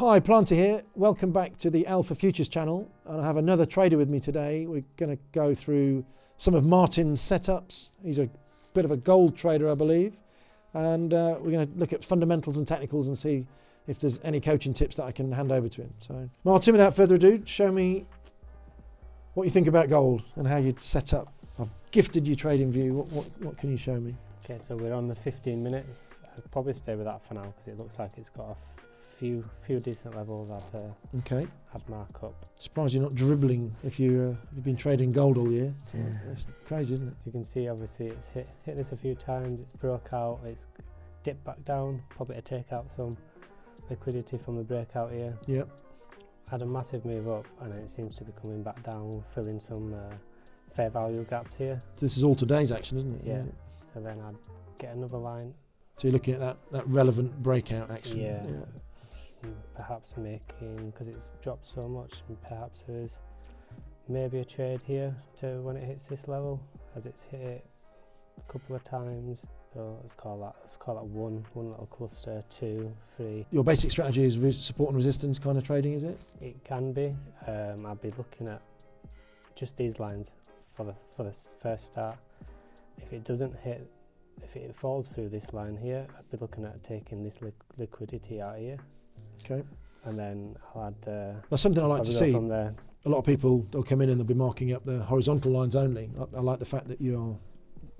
Hi, Planty here. Welcome back to the Alpha Futures channel. And I have another trader with me today. We're going to go through some of Martin's setups. He's a bit of a gold trader, I believe. And we're going to look at fundamentals and technicals and see if there's any coaching tips that I can hand over to him. So, Martin, without further ado, show me what you think about gold and how you'd set up. I've gifted you TradingView. What can you show me? Okay, so we're on the 15 minutes. I'd probably stay with that for now because it looks like it's got a few decent levels I'd mark up. Surprised you're not dribbling if you've been trading gold all year. It's crazy, isn't it? You can see obviously it's hit this a few times, it's broke out, it's dipped back down, probably to take out some liquidity from the breakout here. Yep. Had a massive move up and then it seems to be coming back down, filling some fair value gaps here. So this is all today's action, isn't it? Yeah. So then I'd get another line. So you're looking at that relevant breakout action. Yeah. Perhaps making, because it's dropped so much, and perhaps there is maybe a trade here to when it hits this level, as it's hit it a couple of times. So let's call that one little cluster, 2, 3. Your basic strategy is support and resistance kind of trading, is it? It can be. I'd be looking at just these lines for the first start. If it doesn't hit, if it falls through this line here, I'd be looking at taking this liquidity out here. Okay. And then I'll add... That's something I like to see. From there. A lot of people, they'll come in and they'll be marking up the horizontal lines only. I like the fact that you are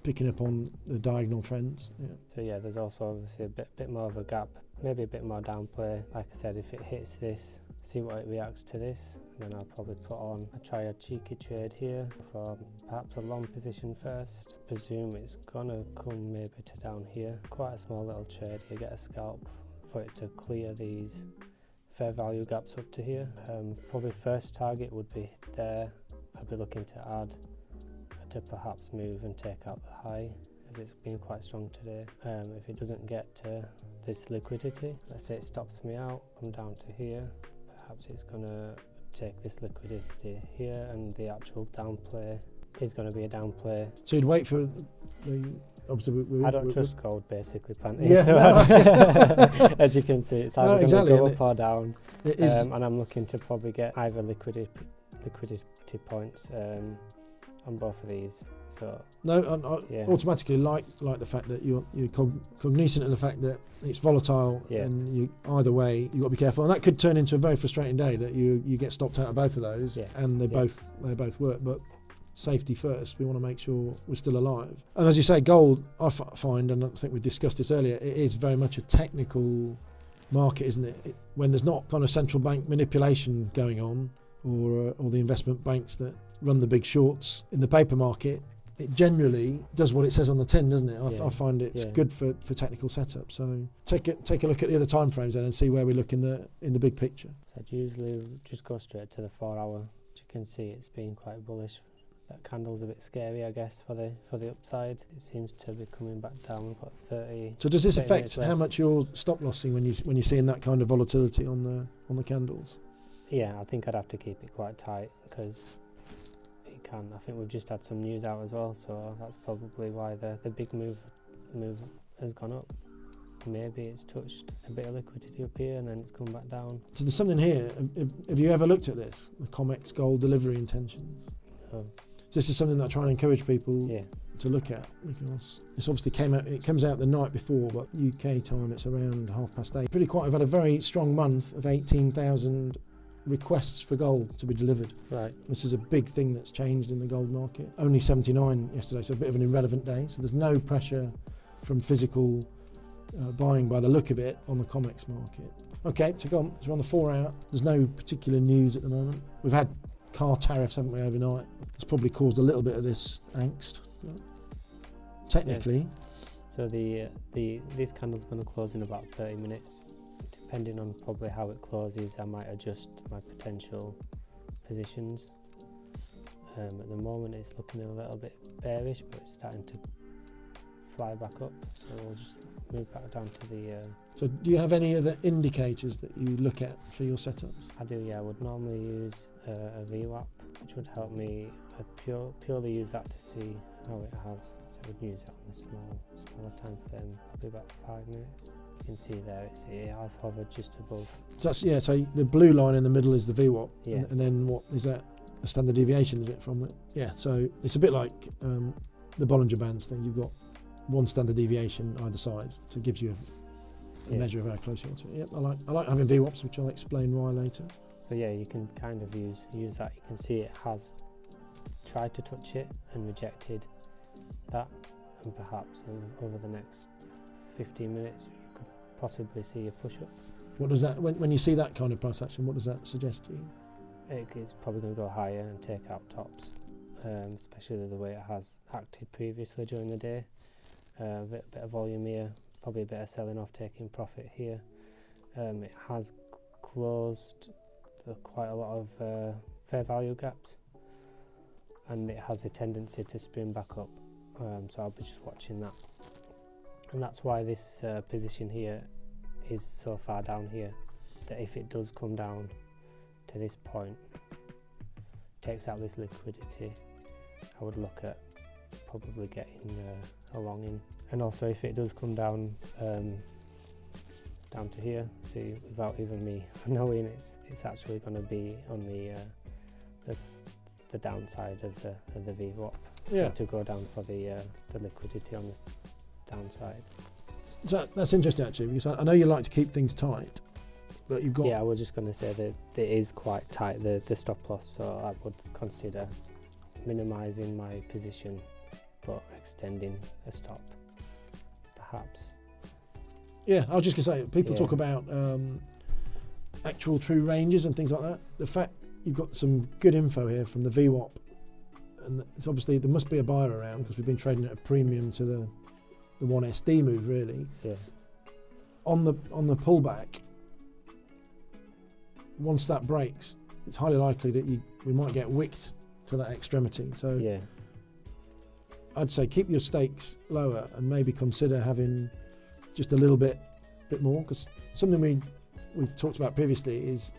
picking up on the diagonal trends. Yeah. So yeah, there's also obviously a bit more of a gap, maybe a bit more downplay. Like I said, if it hits this, see what it reacts to this, and then I'll probably try a cheeky trade here for perhaps a long position first. Presume it's gonna come maybe to down here. Quite a small little trade. You get a scalp for it to clear these fair value gaps up to here. Probably first target would be there. I'd be looking to add to perhaps move and take out the high, as it's been quite strong today. If it doesn't get to this liquidity, let's say it stops me out, come down to here, perhaps it's gonna take this liquidity here, and the actual downplay is going to be a downplay. So you'd wait for the... Obviously, I don't trust gold, basically, Planty. Yeah, so no. As you can see, it's either going to go up or down. It is, and I'm looking to probably get either liquidity points on both of these. So no, I automatically like the fact that you're cognizant of the fact that it's volatile, and you either way you've got to be careful, and that could turn into a very frustrating day that you get stopped out of both of those, and they both work. But safety first, we want to make sure we're still alive. And as you say, gold, I find, and I think we discussed this earlier, it is very much a technical market, isn't it? When there's not kind of central bank manipulation going on, or the investment banks that run the big shorts in the paper market, it generally does what it says on the tin, doesn't it? I find it's good for technical setup. So take a look at the other time frames then and see where we look in the big picture. So I'd usually just go straight to the 4 hour. As you can see, it's been quite bullish. That candle's a bit scary, I guess, for the upside. It seems to be coming back down. We've got 30. So does this affect how much you're stop lossing when you're seeing that kind of volatility on the candles? Yeah, I think I'd have to keep it quite tight because it can. I think we've just had some news out as well, so that's probably why the big move has gone up. Maybe it's touched a bit of liquidity up here and then it's come back down. So there's something here. Have you ever looked at this? The COMEX gold delivery intentions. Oh. This is something that I try and encourage people to look at, because this obviously comes out the night before, but UK time it's around 8:30. Pretty quiet. I've had a very strong month of 18,000 requests for gold to be delivered. Right. This is a big thing that's changed in the gold market. Only 79 yesterday, so a bit of an irrelevant day. So there's no pressure from physical buying by the look of it on the COMEX market. Okay, so go on. So we're on the 4 hour. There's no particular news at the moment. We've had car tariffs, haven't we, overnight? It's probably caused a little bit of this angst. Technically. So this candle's going to close in about 30 minutes. Depending on probably how it closes, I might adjust my potential positions. At the moment it's looking a little bit bearish, but it's starting to fly back up. So we'll just move back down to the... So do you have any other indicators that you look at for your setups? I do, yeah. I would normally use a VWAP, which would help me. I purely use that to see how it has. So I would use it on the smaller time frame, probably about 5 minutes. You can see there it has hovered just above. So that's, yeah, so the blue line in the middle is the VWAP, Yeah. and then what is that? A standard deviation, is it, from it? Yeah, so it's a bit like the Bollinger Bands thing. You've got one standard deviation either side, so it gives you a measure of how close you are to it. Yep, I like having VWAPs, which I'll explain why later. So yeah, you can kind of use that. You can see it has tried to touch it and rejected that, and perhaps over the next 15 minutes you could possibly see a push-up. What does that, when you see that kind of price action, what does that suggest to you? It's probably going to go higher and take out tops, especially the way it has acted previously during the day. A bit of volume here, probably a bit of selling off, taking profit here. It has closed for quite a lot of fair value gaps, and it has a tendency to spin back up, so I'll be just watching that. And that's why this position here is so far down here, that if it does come down to this point, takes out this liquidity, I would look at probably getting a long in. And also if it does come down down to here, see, without even me knowing, it's actually going to be on the downside of the VWAP. Yeah. To go down for the liquidity on this downside. So that's interesting actually, because I know you like to keep things tight, but you've got... Yeah, I was just going to say that it is quite tight, the stop loss, so I would consider minimising my position but extending a stop, perhaps. Yeah, I was just going to say, people talk about actual true ranges and things like that. The fact you've got some good info here from the VWAP, and it's obviously there must be a buyer around because we've been trading at a premium to the 1SD move, really. Yeah. On the pullback, once that breaks, it's highly likely that we might get wicked to that extremity. So yeah, I'd say keep your stakes lower and maybe consider having just a little bit more, because something we've talked about previously is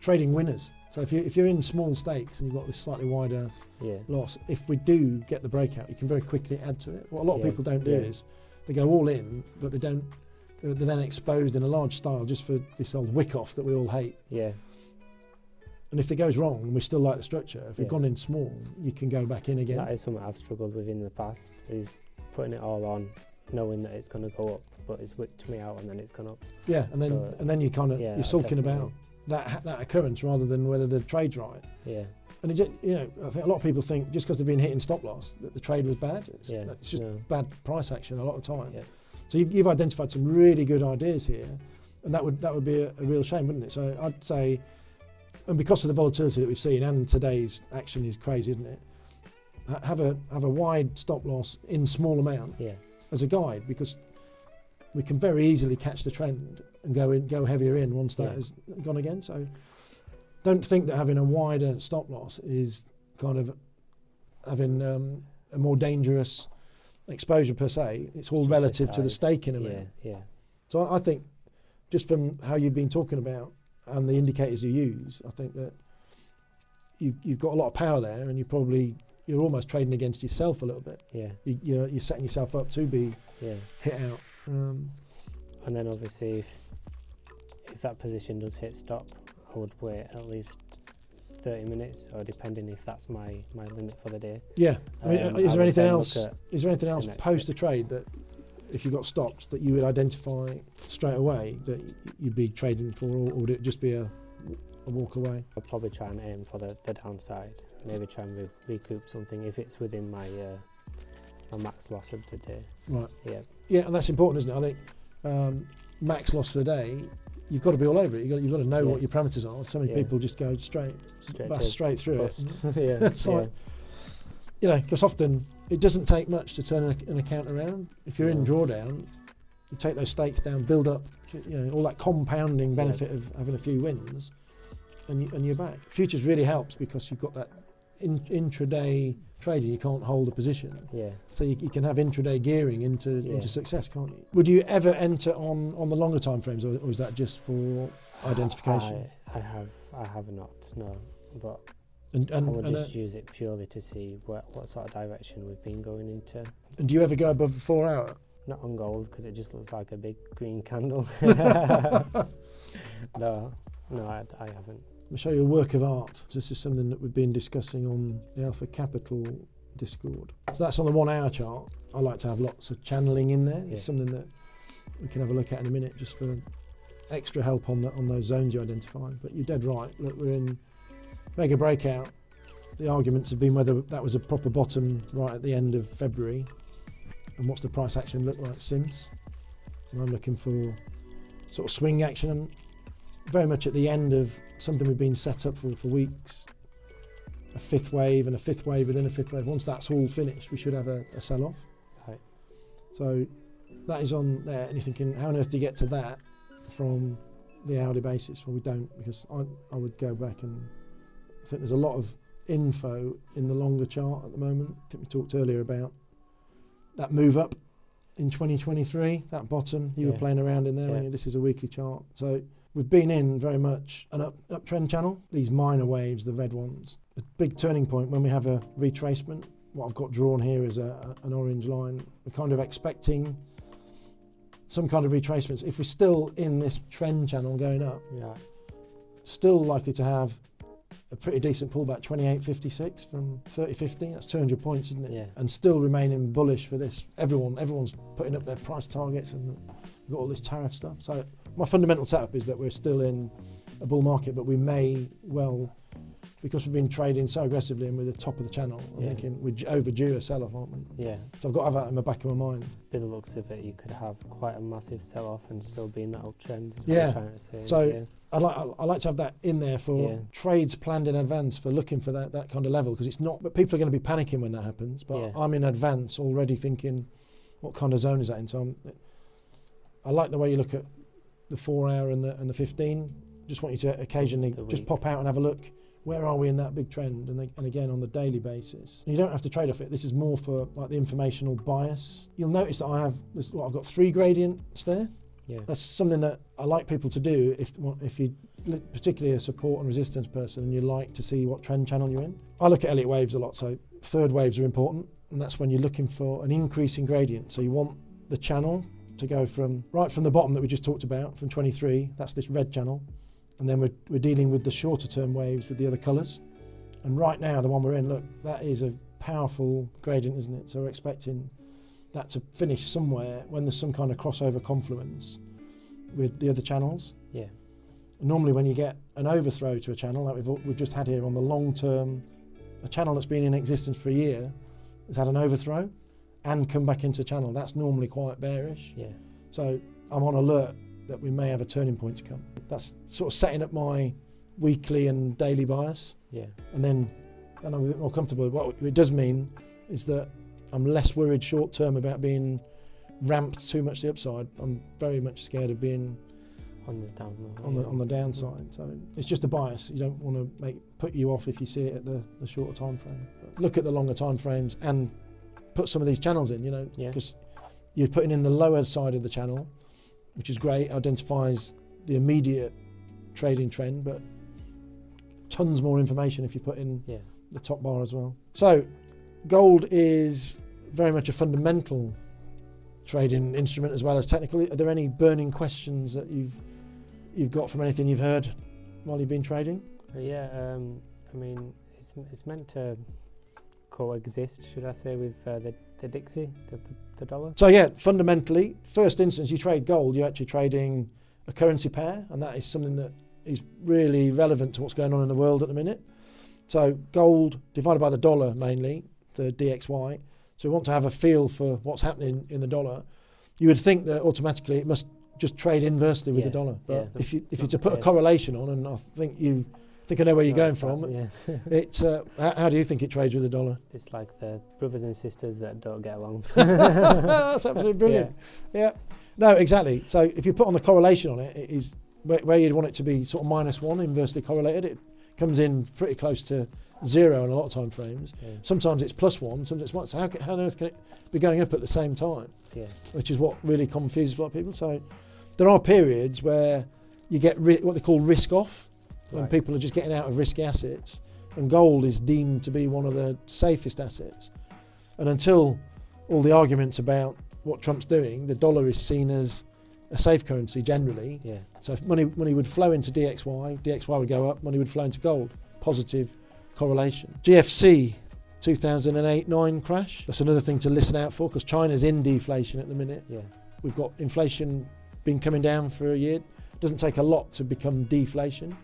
trading winners. So if you're in small stakes and you've got this slightly wider loss, if we do get the breakout, you can very quickly add to it. What a lot of people don't do is they go all in, but they're then exposed in a large style just for this old wick off that we all hate. Yeah. And if it goes wrong and we still like the structure, if we've gone in small, you can go back in again. That is something I've struggled with in the past, is putting it all on, knowing that it's going to go up, but it's wicked me out and then it's gone up. Yeah, and then you kind of you're sulking about that occurrence rather than whether the trade's right. Yeah. And it just, I think a lot of people think just because they've been hitting stop loss that the trade was bad. It's just bad price action a lot of the time. Yeah. So you've identified some really good ideas here, and that would be a real shame, wouldn't it? So I'd say, and because of the volatility that we've seen, and today's action is crazy, isn't it? Have a wide stop loss in small amount as a guide, because we can very easily catch the trend and go heavier in once that has gone again. So don't think that having a wider stop loss is kind of having a more dangerous exposure per se. It's all relative to the stake in amount. Yeah. So I think just from how you've been talking about and the indicators you use, I think that you've got a lot of power there, and you're almost trading against yourself a little bit. Yeah. You're setting yourself up to be hit out. And then obviously if that position does hit stop, I would wait at least 30 minutes, or depending if that's my limit for the day. Yeah. I mean, is there anything else post the trade that if you got stopped that you would identify straight away that you'd be trading for, or would it just be a walk away? I'll probably try and aim for the downside, maybe try and recoup something if it's within my max loss of the day. Right. Yeah. Yeah, and that's important, isn't it? I think max loss for the day, you've got to be all over it. You've got to know what your parameters are. So many people just go straight through it. It's like, because often it doesn't take much to turn an account around. If you're in drawdown, you take those stakes down, build up, all that compounding benefit of having a few wins, and you're back. Futures really helps because you've got that intraday trading. You can't hold a position. Yeah. So you can have intraday gearing into success, can't you? Would you ever enter on the longer time frames, or is that just for identification? I have not, no. But I would just use it purely to see what sort of direction we've been going into. And do you ever go above the 4 hour? Not on gold, because it just looks like a big green candle. No, I haven't. I'll show you a work of art. This is something that we've been discussing on the Alpha Capital Discord. So that's on the 1 hour chart. I like to have lots of channeling in there. It's something that we can have a look at in a minute, just for extra help on those zones you identify. But you're dead right. Look, we're in mega breakout. The arguments have been whether that was a proper bottom right at the end of February, and what's the price action look like since. And I'm looking for sort of swing action, very much at the end of something we've been set up for weeks. A fifth wave and a fifth wave within a fifth wave. Once that's all finished, we should have a sell-off. Right. So that is on there, and you're thinking, how on earth do you get to that from the hourly basis? Well, we don't, because I would go back, and I think there's a lot of info in the longer chart at the moment. I think we talked earlier about that move up in 2023, that bottom, you were playing around in there, and this is a weekly chart. So we've been in very much an uptrend channel, these minor waves, the red ones. The big turning point when we have a retracement, what I've got drawn here is an orange line. We're kind of expecting some kind of retracements. If we're still in this trend channel going up, still likely to have a pretty decent pullback, 28.56 from 30.50. That's 200 points, isn't it? Yeah. And still remaining bullish for this. Everyone's putting up their price targets, and we've got all this tariff stuff. So my fundamental setup is that we're still in a bull market, but we may well, because we've been trading so aggressively and we're the top of the channel, I'm thinking we're overdue a sell-off, aren't we? Yeah. So I've got to have that in the back of my mind. By the looks of it, you could have quite a massive sell-off and still be in that uptrend. Is Yeah. what I'm trying to say. So I like to have that in there for trades planned in advance, for looking for that kind of level, because it's not. But people are going to be panicking when that happens. But I'm in advance already thinking, what kind of zone is that in? So I like the way you look at the 4 hour and the 15. Just want you to occasionally just pop out and have a look. Where are we in that big trend? And again, on the daily basis. And you don't have to trade off it. This is more for like the informational bias. You'll notice that I've got 3 gradients there. Yeah. That's something that I like people to do if you particularly a support and resistance person and you like to see what trend channel you're in. I look at Elliott waves a lot, so third waves are important, and that's when you're looking for an increase in gradient. So you want the channel to go from the bottom that we just talked about, from 23, that's this red channel, and then we're dealing with the shorter term waves with the other colours. And right now, the one we're in, look, that is a powerful gradient, isn't it? So we're expecting that to finish somewhere when there's some kind of crossover confluence with the other channels. Yeah. Normally when you get an overthrow to a channel, like we've just had here on the long term, a channel that's been in existence for a year has had an overthrow and come back into channel. That's normally quite bearish. Yeah. So I'm on alert that we may have a turning point to come. That's sort of setting up my weekly and daily bias. Yeah. And then I'm a bit more comfortable. What it does mean is that I'm less worried short term about being ramped too much to the upside. I'm very much scared of being on the downside. So it's just a bias. You don't want to put you off if you see it at the shorter time frame. But look at the longer time frames and put some of these channels in, because you're putting in the lower side of the channel, which is great, identifies the immediate trading trend, but tons more information if you put in the top bar as well. So gold is very much a fundamental trading instrument as well as technical. Are there any burning questions that you've got from anything you've heard while you've been trading? I mean, it's meant to coexist, should I say, with the Dixie, the dollar? So yeah, fundamentally, first instance, you trade gold, you're actually trading a currency pair, and that is something that is really relevant to what's going on in the world at the minute. So gold divided by the dollar mainly, the DXY. So we want to have a feel for what's happening in the dollar. You would think that automatically it must just trade inversely with the dollar. But if you to put a correlation on, and I think I know where you're going from. It's how do you think it trades with the dollar? It's like the brothers and sisters that don't get along. That's absolutely brilliant. Yeah. No, exactly. So if you put on the correlation on it, it is where you'd want it to be sort of -1, inversely correlated. It comes in pretty close to 0 in a lot of time frames. Yeah. Sometimes it's +1, sometimes it's 1. So how on earth can it be going up at the same time? Yeah. Which is what really confuses a lot of people. So there are periods where you get what they call risk off, when people are just getting out of risky assets, and gold is deemed to be one of the safest assets. And until all the arguments about what Trump's doing, the dollar is seen as a safe currency generally. Yeah. So if money would flow into DXY would go up, money would flow into gold. Positive correlation. GFC 2008-9 crash. That's another thing to listen out for because China's in deflation at the minute. Yeah. We've got inflation been coming down for a year. It doesn't take a lot to become deflation.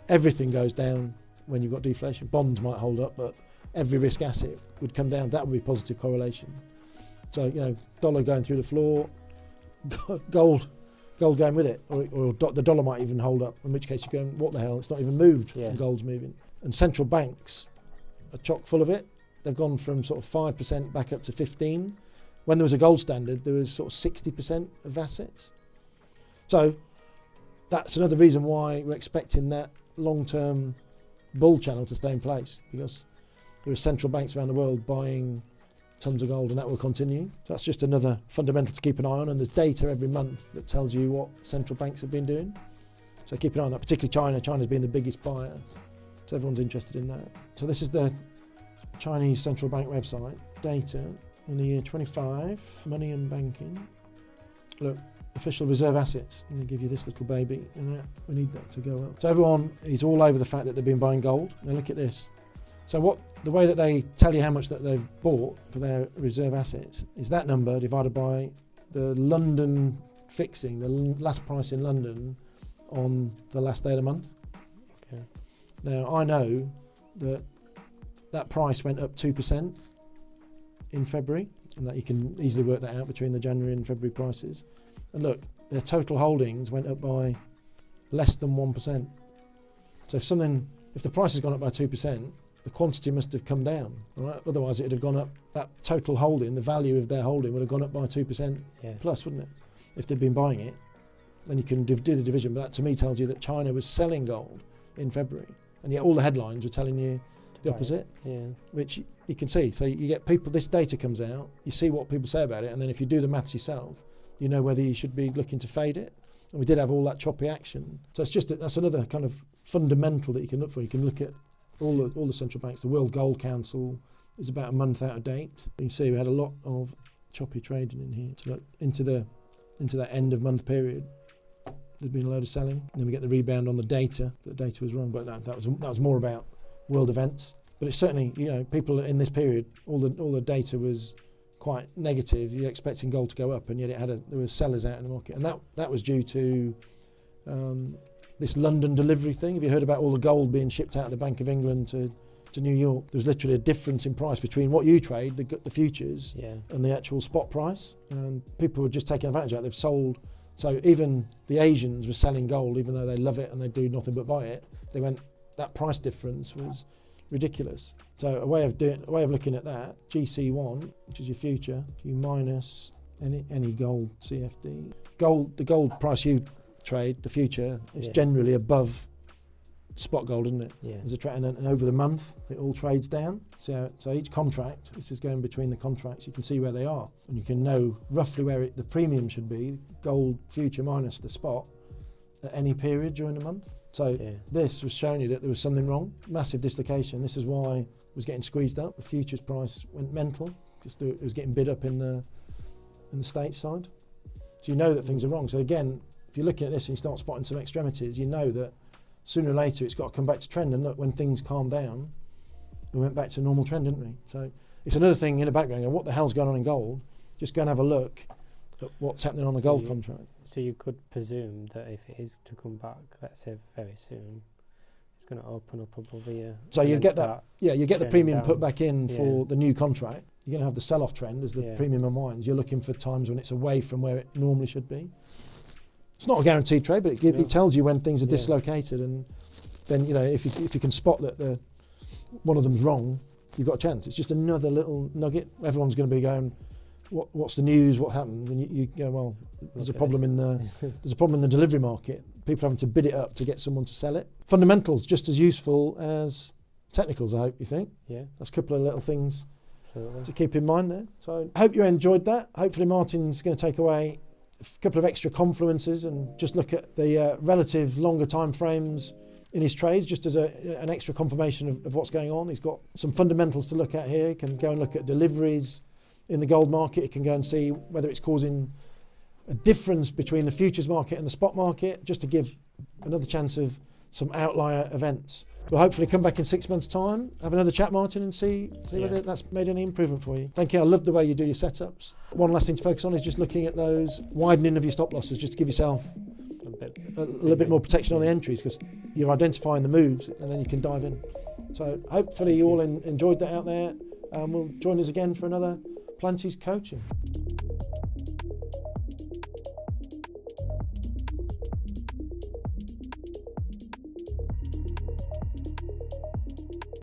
Everything goes down when you've got deflation. Bonds might hold up, but every risk asset would come down. That would be positive correlation. So, dollar going through the floor, gold going with it, or the dollar might even hold up, in which case you're going, what the hell, it's not even moved, and gold's moving. And central banks are chock full of it. They've gone from sort of 5% back up to 15%. When there was a gold standard, there was sort of 60% of assets. So that's another reason why we're expecting that long-term bull channel to stay in place, because there are central banks around the world buying tons of gold, and that will continue. So that's just another fundamental to keep an eye on, and there's data every month that tells you what central banks have been doing. So keep an eye on that, particularly China. China's been the biggest buyer, so everyone's interested in that. So this is the Chinese central bank website, data in the year 25, money and banking. Look, official reserve assets, and they give you this little baby, and we need that to go up. So everyone is all over the fact that they've been buying gold. Now look at this. So the way that they tell you how much that they've bought for their reserve assets is that number divided by the London fixing, the last price in London on the last day of the month. Okay. Now I know that price went up 2% in February, and that you can easily work that out between the January and February prices. And look, their total holdings went up by less than 1%. So if the price has gone up by 2%, the quantity must have come down, right? Otherwise it would have gone up, that total holding, the value of their holding would have gone up by 2% plus, wouldn't it? If they'd been buying it, then you can do the division. But that to me tells you that China was selling gold in February, and yet all the headlines were telling you the opposite, which you can see. So you get people, this data comes out, you see what people say about it, and then if you do the maths yourself, you know whether you should be looking to fade it. And we did have all that choppy action. So that's another kind of fundamental that you can look for. You can look at all the central banks. The World Gold Council is about a month out of date. You can see we had a lot of choppy trading in here. So look, into that end of month period, there's been a load of selling. And then we get the rebound on the data. The data was wrong, but that was more about world events. But it's certainly, people in this period, all the data was quite negative. You're expecting gold to go up, and yet there were sellers out in the market, and that was due to this London delivery thing. Have you heard about all the gold being shipped out of the Bank of England to New York? There's literally a difference in price between what you trade, the futures, and the actual spot price. And people were just taking advantage of it. They've sold. So even the Asians were selling gold, even though they love it and they do nothing but buy it. That price difference was ridiculous. So a way of looking at that, GC1, which is your future, you minus any gold CFD. The gold price you trade, the future, is generally above spot gold, isn't it? Yeah. There's and over the month, it all trades down. So each contract, this is going between the contracts, you can see where they are, and you can know roughly where the premium should be, gold future minus the spot, at any period during the month. So this was showing you that there was something wrong, massive dislocation. This is why it was getting squeezed up. The futures price went mental, just it was getting bid up in the States side. So you know that things are wrong. So again, if you're looking at this and you start spotting some extremities, you know that sooner or later it's got to come back to trend. And look, when things calmed down, we went back to normal trend, didn't we? So it's another thing in the background. What the hell's going on in gold? Just go and have a look at what's happening on the gold contract. So you could presume that if it is to come back, let's say very soon, it's going to open up above here. So you get that, you get the premium down. put back in for the new contract. You're going to have the sell-off trend as the premium unwinds. You're looking for times when it's away from where it normally should be. It's not a guaranteed trade, but it tells you when things are dislocated, and then if you can spot that one of them's wrong, you've got a chance. It's just another little nugget. Everyone's going to be going, what's the news? What happened? And you go, well, there's a problem in the delivery market. People having to bid it up to get someone to sell it. Fundamentals just as useful as technicals, I hope you think. Yeah, that's a couple of little things absolutely to keep in mind there. So I hope you enjoyed that. Hopefully Martin's going to take away a couple of extra confluences and just look at the relative longer time frames in his trades, just as an extra confirmation of what's going on. He's got some fundamentals to look at here. He can go and look at deliveries, in the gold market, it can go and see whether it's causing a difference between the futures market and the spot market, just to give another chance of some outlier events. We'll hopefully come back in 6 months' time, have another chat, Martin, and see whether that's made any improvement for you. Thank you. I love the way you do your setups. One last thing to focus on is just looking at those widening of your stop losses, just to give yourself a little bit more protection on the entries, because you're identifying the moves and then you can dive in. So hopefully you all enjoyed that out there, and we'll join us again for another Planty's coaching.